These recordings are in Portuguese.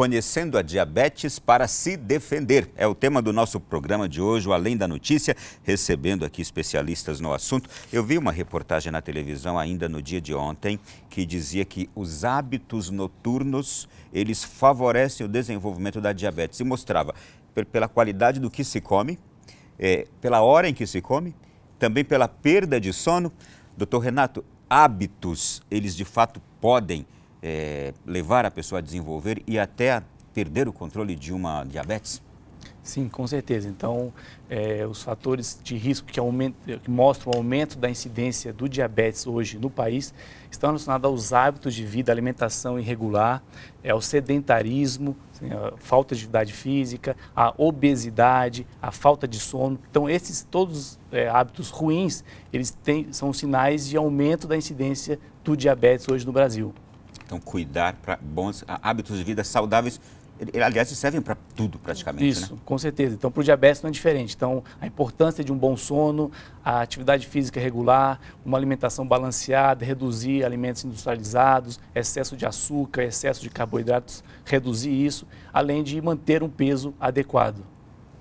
Conhecendo a diabetes para se defender. É o tema do nosso programa de hoje, o Além da Notícia, recebendo aqui especialistas no assunto. Eu vi uma reportagem na televisão ainda no dia de ontem que dizia que os hábitos noturnos, eles favorecem o desenvolvimento da diabetes. E mostrava pela qualidade do que se come, pela hora em que se come, também pela perda de sono. Doutor Renato, hábitos, eles de fato podem levar a pessoa a desenvolver e até a perder o controle de uma diabetes? Sim, com certeza. Então, os fatores de risco que mostram o aumento da incidência do diabetes hoje no país estão relacionados aos hábitos de vida, alimentação irregular, ao sedentarismo, a falta de atividade física, a obesidade, a falta de sono. Então, esses todos hábitos ruins, são sinais de aumento da incidência do diabetes hoje no Brasil. Então, cuidar para bons hábitos de vida saudáveis, aliás, servem para tudo praticamente, Isso, né? Com certeza. Então, para o diabetes não é diferente. Então, a importância de um bom sono, a atividade física regular, uma alimentação balanceada, reduzir alimentos industrializados, excesso de açúcar, excesso de carboidratos, reduzir isso, além de manter um peso adequado.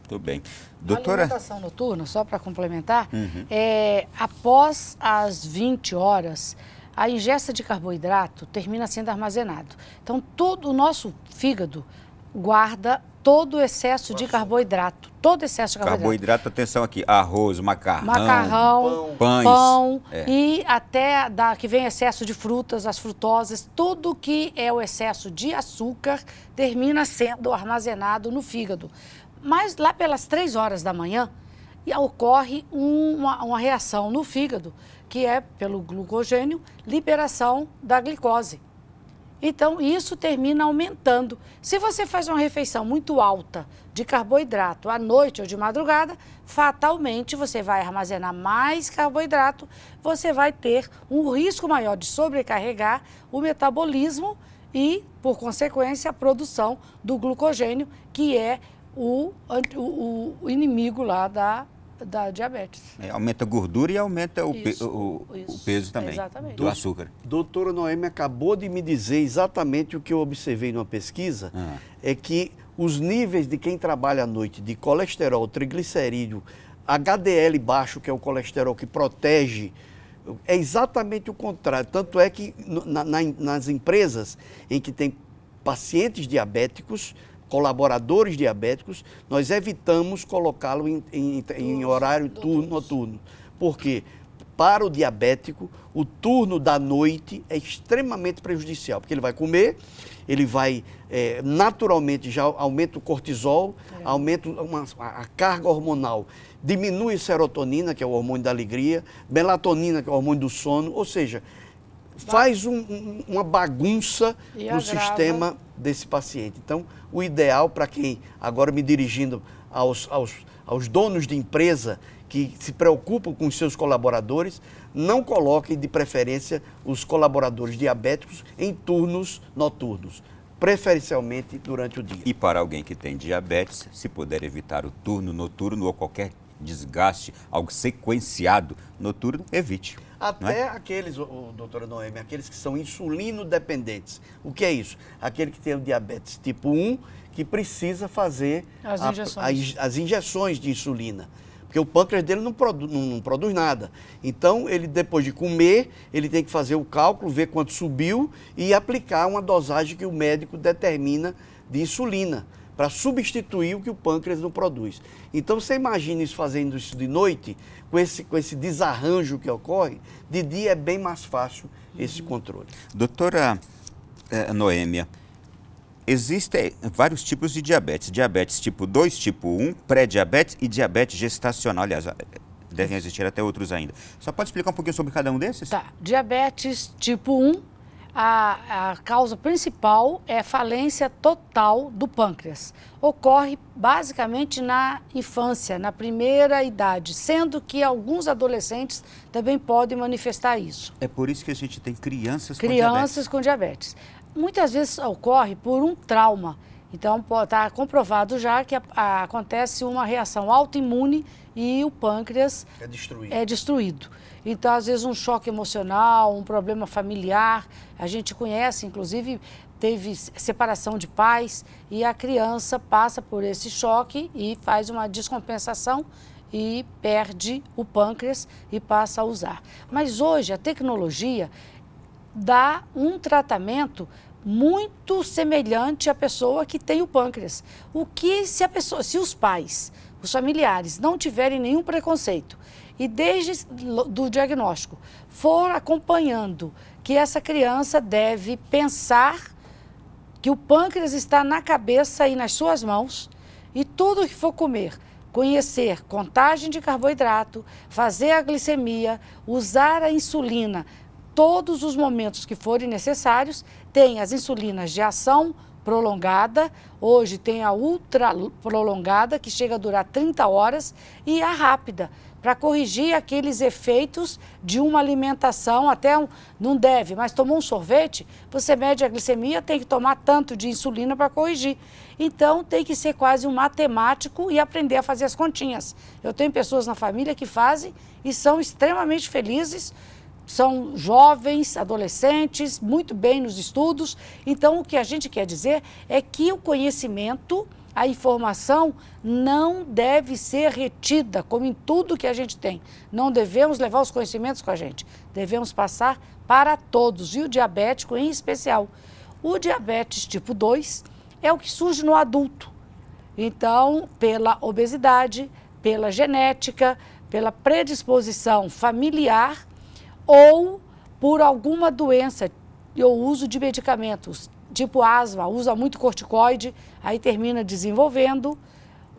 Muito bem. Doutora... A alimentação noturna, só para complementar, após as 20 horas, a ingesta de carboidrato termina sendo armazenado. Então, todo o nosso fígado guarda todo o excesso de carboidrato. Todo excesso de carboidrato. Carboidrato, atenção aqui, arroz, macarrão, pães, pão e até que vem excesso de frutas, as frutosas, tudo que é o excesso de açúcar termina sendo armazenado no fígado. Mas lá pelas 3 horas da manhã ocorre uma reação no fígado, que é pelo glucogênio, liberação da glicose. Então, isso termina aumentando. Se você faz uma refeição muito alta de carboidrato à noite ou de madrugada, fatalmente você vai armazenar mais carboidrato, você vai ter um risco maior de sobrecarregar o metabolismo e, por consequência, a produção do glucogênio, que é o inimigo lá da diabetes. Aumenta a gordura e aumenta o peso também, do açúcar. Doutora Noêmia acabou de me dizer exatamente o que eu observei numa pesquisa, é que os níveis de quem trabalha à noite de colesterol, triglicerídeo, HDL baixo, que é o colesterol que protege, é exatamente o contrário. Tanto é que nas empresas em que tem pacientes diabéticos, colaboradores diabéticos, nós evitamos colocá-lo em horário noturno. Por quê? Para o diabético, o turno da noite é extremamente prejudicial, porque ele vai comer, ele vai naturalmente já aumenta o cortisol, aumenta a carga hormonal, diminui a serotonina, que é o hormônio da alegria, melatonina, que é o hormônio do sono, ou seja, faz uma bagunça no sistema desse paciente. Então, o ideal para quem, agora me dirigindo aos donos de empresa que se preocupam com os seus colaboradores, não coloquem de preferência os colaboradores diabéticos em turnos noturnos, preferencialmente durante o dia. E para alguém que tem diabetes, se puder evitar o turno noturno ou qualquer desgaste, algo sequenciado noturno, evite. Até aqueles, doutora Noêmia, aqueles que são insulino-dependentes. O que é isso? Aquele que tem o diabetes tipo 1, que precisa fazer as injeções de insulina. Porque o pâncreas dele não produz nada. Então, ele depois de comer, ele tem que fazer o cálculo, ver quanto subiu e aplicar uma dosagem que o médico determina de insulina, para substituir o que o pâncreas não produz. Então, você imagina isso fazendo isso de noite, com esse desarranjo que ocorre, de dia é bem mais fácil esse controle. Doutora Noêmia, existem vários tipos de diabetes. Diabetes tipo 2, tipo 1, pré-diabetes e diabetes gestacional. Aliás, devem existir até outros ainda. Só pode explicar um pouquinho sobre cada um desses? Tá. Diabetes tipo 1, a causa principal é falência total do pâncreas. Ocorre basicamente na infância, na primeira idade, sendo que alguns adolescentes também podem manifestar isso. É por isso que a gente tem crianças com diabetes. Muitas vezes ocorre por um trauma. Então, está comprovado já que acontece uma reação autoimune e o pâncreas é destruído. Então, às vezes, um choque emocional, um problema familiar. A gente conhece, inclusive, teve separação de pais e a criança passa por esse choque e faz uma descompensação e perde o pâncreas e passa a usar. Mas hoje a tecnologia dá um tratamento muito semelhante à pessoa que tem o pâncreas. O que se os pais, os familiares não tiverem nenhum preconceito e desde do diagnóstico for acompanhando que essa criança deve pensar que o pâncreas está na cabeça e nas suas mãos e tudo que for comer, conhecer contagem de carboidrato, fazer a glicemia, usar a insulina todos os momentos que forem necessários. Tem as insulinas de ação prolongada, hoje tem a ultra prolongada, que chega a durar 30 horas, e a rápida, para corrigir aqueles efeitos de uma alimentação, não deve, mas tomou um sorvete, você mede a glicemia, tem que tomar tanto de insulina para corrigir. Então, tem que ser quase um matemático e aprender a fazer as continhas. Eu tenho pessoas na família que fazem e são extremamente felizes, são jovens, adolescentes, muito bem nos estudos. Então, o que a gente quer dizer é que o conhecimento, a informação não deve ser retida, como em tudo que a gente tem. Não devemos levar os conhecimentos com a gente, devemos passar para todos, e o diabético em especial. O diabetes tipo 2 é o que surge no adulto. Então, pela obesidade, pela genética, pela predisposição familiar ou por alguma doença, ou uso de medicamentos, tipo asma, usa muito corticoide, aí termina desenvolvendo,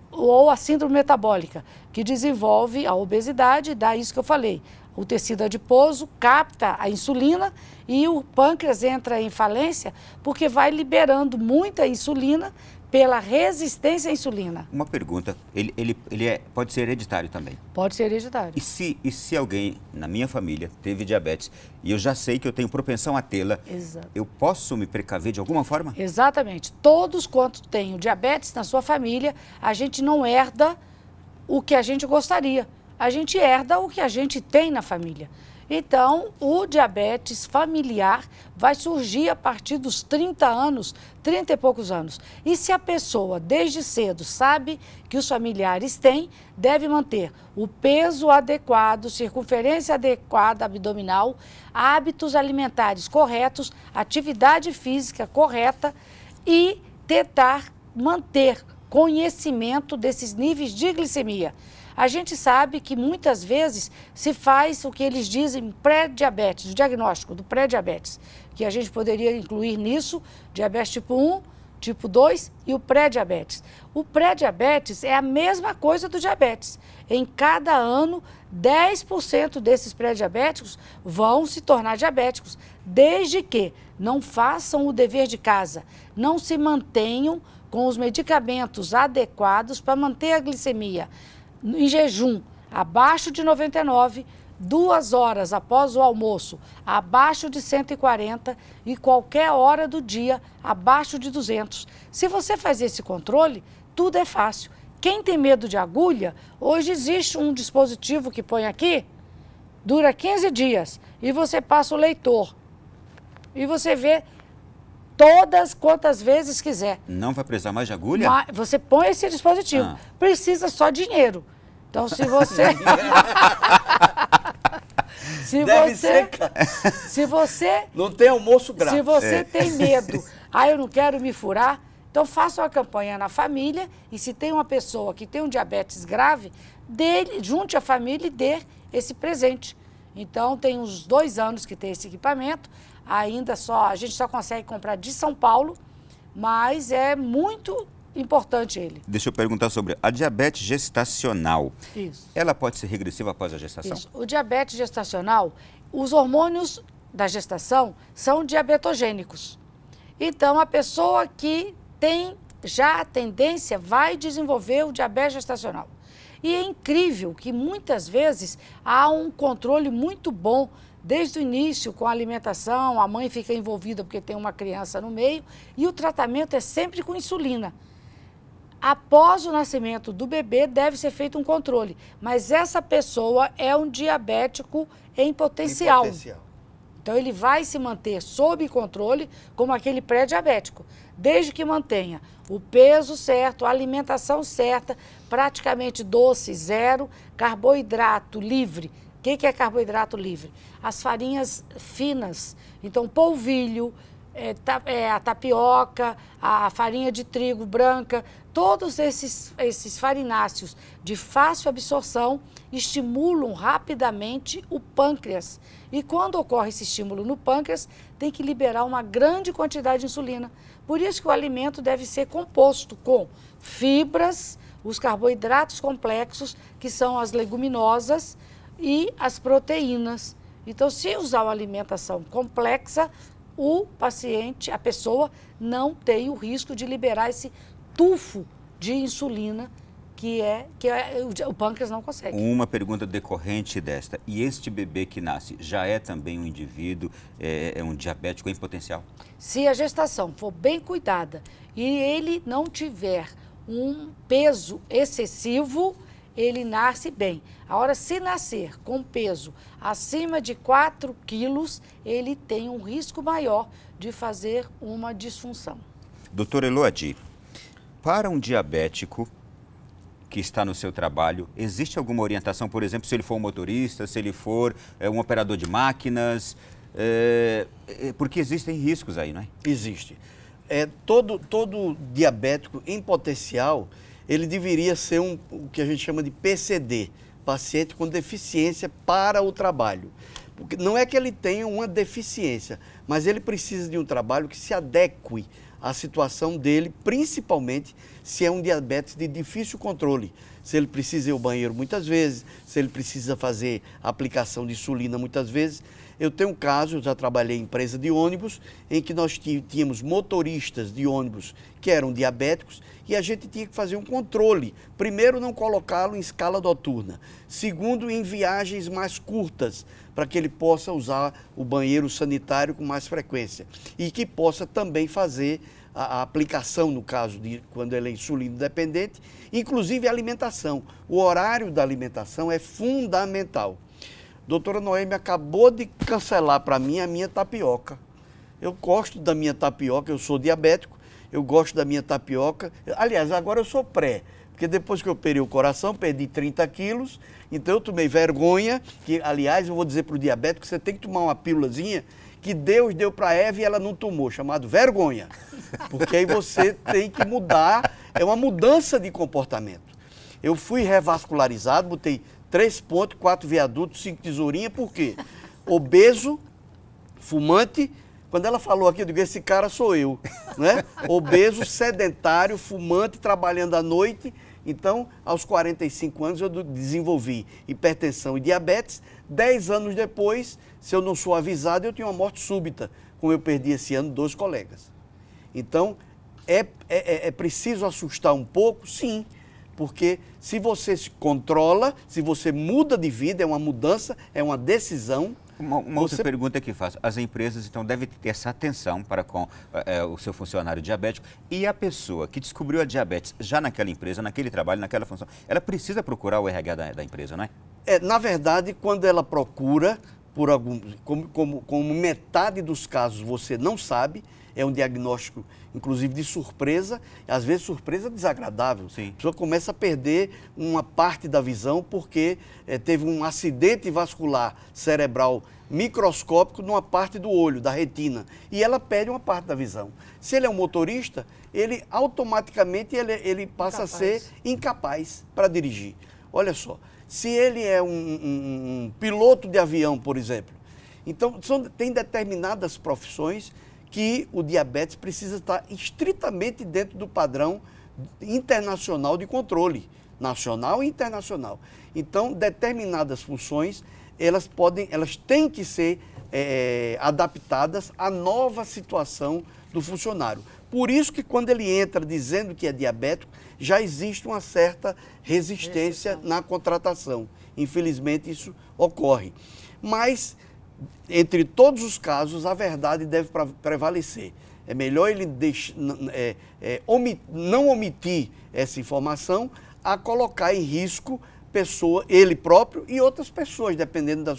ou a síndrome metabólica, que desenvolve a obesidade, dá isso que eu falei. O tecido adiposo capta a insulina e o pâncreas entra em falência porque vai liberando muita insulina pela resistência à insulina. Uma pergunta, ele pode ser hereditário também? Pode ser hereditário. E se alguém na minha família teve diabetes e eu já sei que eu tenho propensão a tê-la, eu posso me precaver de alguma forma? Exatamente. Todos quanto têm diabetes na sua família, a gente não herda o que a gente gostaria. A gente herda o que a gente tem na família. Então, o diabetes familiar vai surgir a partir dos 30 anos, 30 e poucos anos. E se a pessoa, desde cedo, sabe que os familiares têm, deve manter o peso adequado, circunferência adequada abdominal, hábitos alimentares corretos, atividade física correta e tentar manter conhecimento desses níveis de glicemia. A gente sabe que muitas vezes se faz o que eles dizem pré-diabetes, o diagnóstico do pré-diabetes, que a gente poderia incluir nisso diabetes tipo 1, tipo 2 e o pré-diabetes. O pré-diabetes é a mesma coisa do diabetes. Em cada ano, 10% desses pré-diabéticos vão se tornar diabéticos, desde que não façam o dever de casa, não se mantenham com os medicamentos adequados para manter a glicemia em jejum, abaixo de 99, 2 horas após o almoço, abaixo de 140 e qualquer hora do dia, abaixo de 200. Se você faz esse controle, tudo é fácil. Quem tem medo de agulha, hoje existe um dispositivo que põe aqui, dura 15 dias e você passa o leitor e você vê todas quantas vezes quiser. Não vai precisar mais de agulha? Mas você põe esse dispositivo. Precisa só dinheiro. Então, se você... se você... Não tem almoço grátis. Se você tem medo, eu não quero me furar, então faça uma campanha na família e se tem uma pessoa que tem um diabetes grave, junte a família e dê esse presente. Então, tem uns 2 anos que tem esse equipamento, a gente só consegue comprar de São Paulo, mas é muito importante ele. Deixa eu perguntar sobre a diabetes gestacional. Isso. Ela pode ser regressiva após a gestação? Isso. O diabetes gestacional, os hormônios da gestação são diabetogênicos. Então, a pessoa que tem já a tendência vai desenvolver o diabetes gestacional. E é incrível que muitas vezes há um controle muito bom desde o início com a alimentação, a mãe fica envolvida porque tem uma criança no meio e o tratamento é sempre com insulina. Após o nascimento do bebê deve ser feito um controle, mas essa pessoa é um diabético em potencial. Então, ele vai se manter sob controle como aquele pré-diabético, desde que mantenha o peso certo, a alimentação certa, praticamente doce zero, carboidrato livre. O que é carboidrato livre? As farinhas finas, então polvilho, a tapioca, a farinha de trigo branca, todos esses farináceos de fácil absorção estimulam rapidamente o pâncreas. E quando ocorre esse estímulo no pâncreas, tem que liberar uma grande quantidade de insulina. Por isso que o alimento deve ser composto com fibras, os carboidratos complexos, que são as leguminosas, e as proteínas. Então, se usar uma alimentação complexa, o paciente, a pessoa, não tem o risco de liberar esse tufo de insulina que o pâncreas não consegue. Uma pergunta decorrente desta. E este bebê que nasce já é também um indivíduo, é um diabético em potencial? Se a gestação for bem cuidada e ele não tiver um peso excessivo, ele nasce bem. Agora, se nascer com peso acima de 4 quilos, ele tem um risco maior de fazer uma disfunção. Doutor Eloadi, para um diabético que está no seu trabalho, existe alguma orientação, por exemplo, se ele for um motorista, se ele for um operador de máquinas, porque existem riscos aí, não é? Existe. Todo diabético em potencial, ele deveria ser o que a gente chama de PCD, paciente com deficiência para o trabalho. Porque não é que ele tenha uma deficiência, mas ele precisa de um trabalho que se adeque à situação dele, principalmente se é um diabetes de difícil controle. Se ele precisa ir ao banheiro muitas vezes, se ele precisa fazer aplicação de insulina muitas vezes. Eu tenho um caso, eu já trabalhei em empresa de ônibus, em que nós tínhamos motoristas de ônibus que eram diabéticos e a gente tinha que fazer um controle. Primeiro, não colocá-lo em escala noturna. Segundo, em viagens mais curtas, para que ele possa usar o banheiro sanitário com mais frequência. E que possa também fazer a aplicação, no caso de quando ele é insulino dependente, inclusive a alimentação. O horário da alimentação é fundamental. Doutora Noêmia acabou de cancelar para mim a minha tapioca. Eu gosto da minha tapioca, eu sou diabético, eu gosto da minha tapioca. Aliás, agora eu sou pré, porque depois que eu operei o coração, perdi 30 quilos, então eu tomei vergonha, que aliás eu vou dizer para o diabético que você tem que tomar uma pílulazinha que Deus deu para Eva e ela não tomou, chamado vergonha. Porque aí você tem que mudar, é uma mudança de comportamento. Eu fui revascularizado, botei 3 pontos, 4 viadutos, 5 tesourinhas, por quê? Obeso, fumante, quando ela falou aqui, eu digo, esse cara sou eu, né? Obeso, sedentário, fumante, trabalhando à noite. Então, aos 45 anos, eu desenvolvi hipertensão e diabetes. 10 anos depois, se eu não sou avisado, eu tinha uma morte súbita, como eu perdi esse ano 2 colegas. Então, é preciso assustar um pouco? Sim. Porque se você se controla, se você muda de vida, é uma mudança, é uma decisão. Uma outra pergunta que faço. As empresas, então, devem ter essa atenção para com o seu funcionário diabético. E a pessoa que descobriu a diabetes já naquela empresa, naquele trabalho, naquela função, ela precisa procurar o RH da empresa, não é? Na verdade, quando ela procura, como metade dos casos você não sabe, é um diagnóstico, inclusive, de surpresa, às vezes surpresa desagradável. Sim. A pessoa começa a perder uma parte da visão porque teve um acidente vascular cerebral microscópico numa parte do olho, da retina, e ela perde uma parte da visão. Se ele é um motorista, ele automaticamente ele passa a ser incapaz para dirigir. Olha só, se ele é um piloto de avião, por exemplo, então tem determinadas profissões que o diabetes precisa estar estritamente dentro do padrão internacional de controle, nacional e internacional. Então, determinadas funções, elas têm que ser adaptadas à nova situação do funcionário. Por isso que quando ele entra dizendo que é diabético, já existe uma certa resistência na contratação. Infelizmente, isso ocorre. Mas entre todos os casos, a verdade deve prevalecer. É melhor ele não omitir essa informação a colocar em risco ele próprio e outras pessoas, dependendo da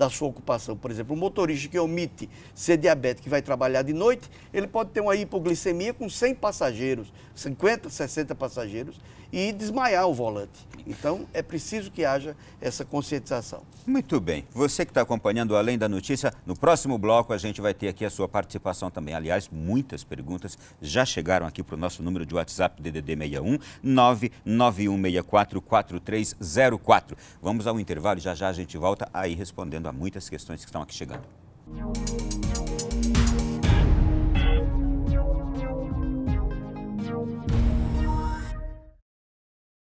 sua ocupação. Por exemplo, um motorista que omite ser diabético e vai trabalhar de noite, ele pode ter uma hipoglicemia com 100 passageiros, 50, 60 passageiros e desmaiar o volante. Então, é preciso que haja essa conscientização. Muito bem. Você que está acompanhando o Além da Notícia, no próximo bloco a gente vai ter aqui a sua participação também. Aliás, muitas perguntas já chegaram aqui para o nosso número de WhatsApp DDD 61 99164 4304. Vamos ao intervalo e já já a gente volta aí respondendo a muitas questões que estão aqui chegando.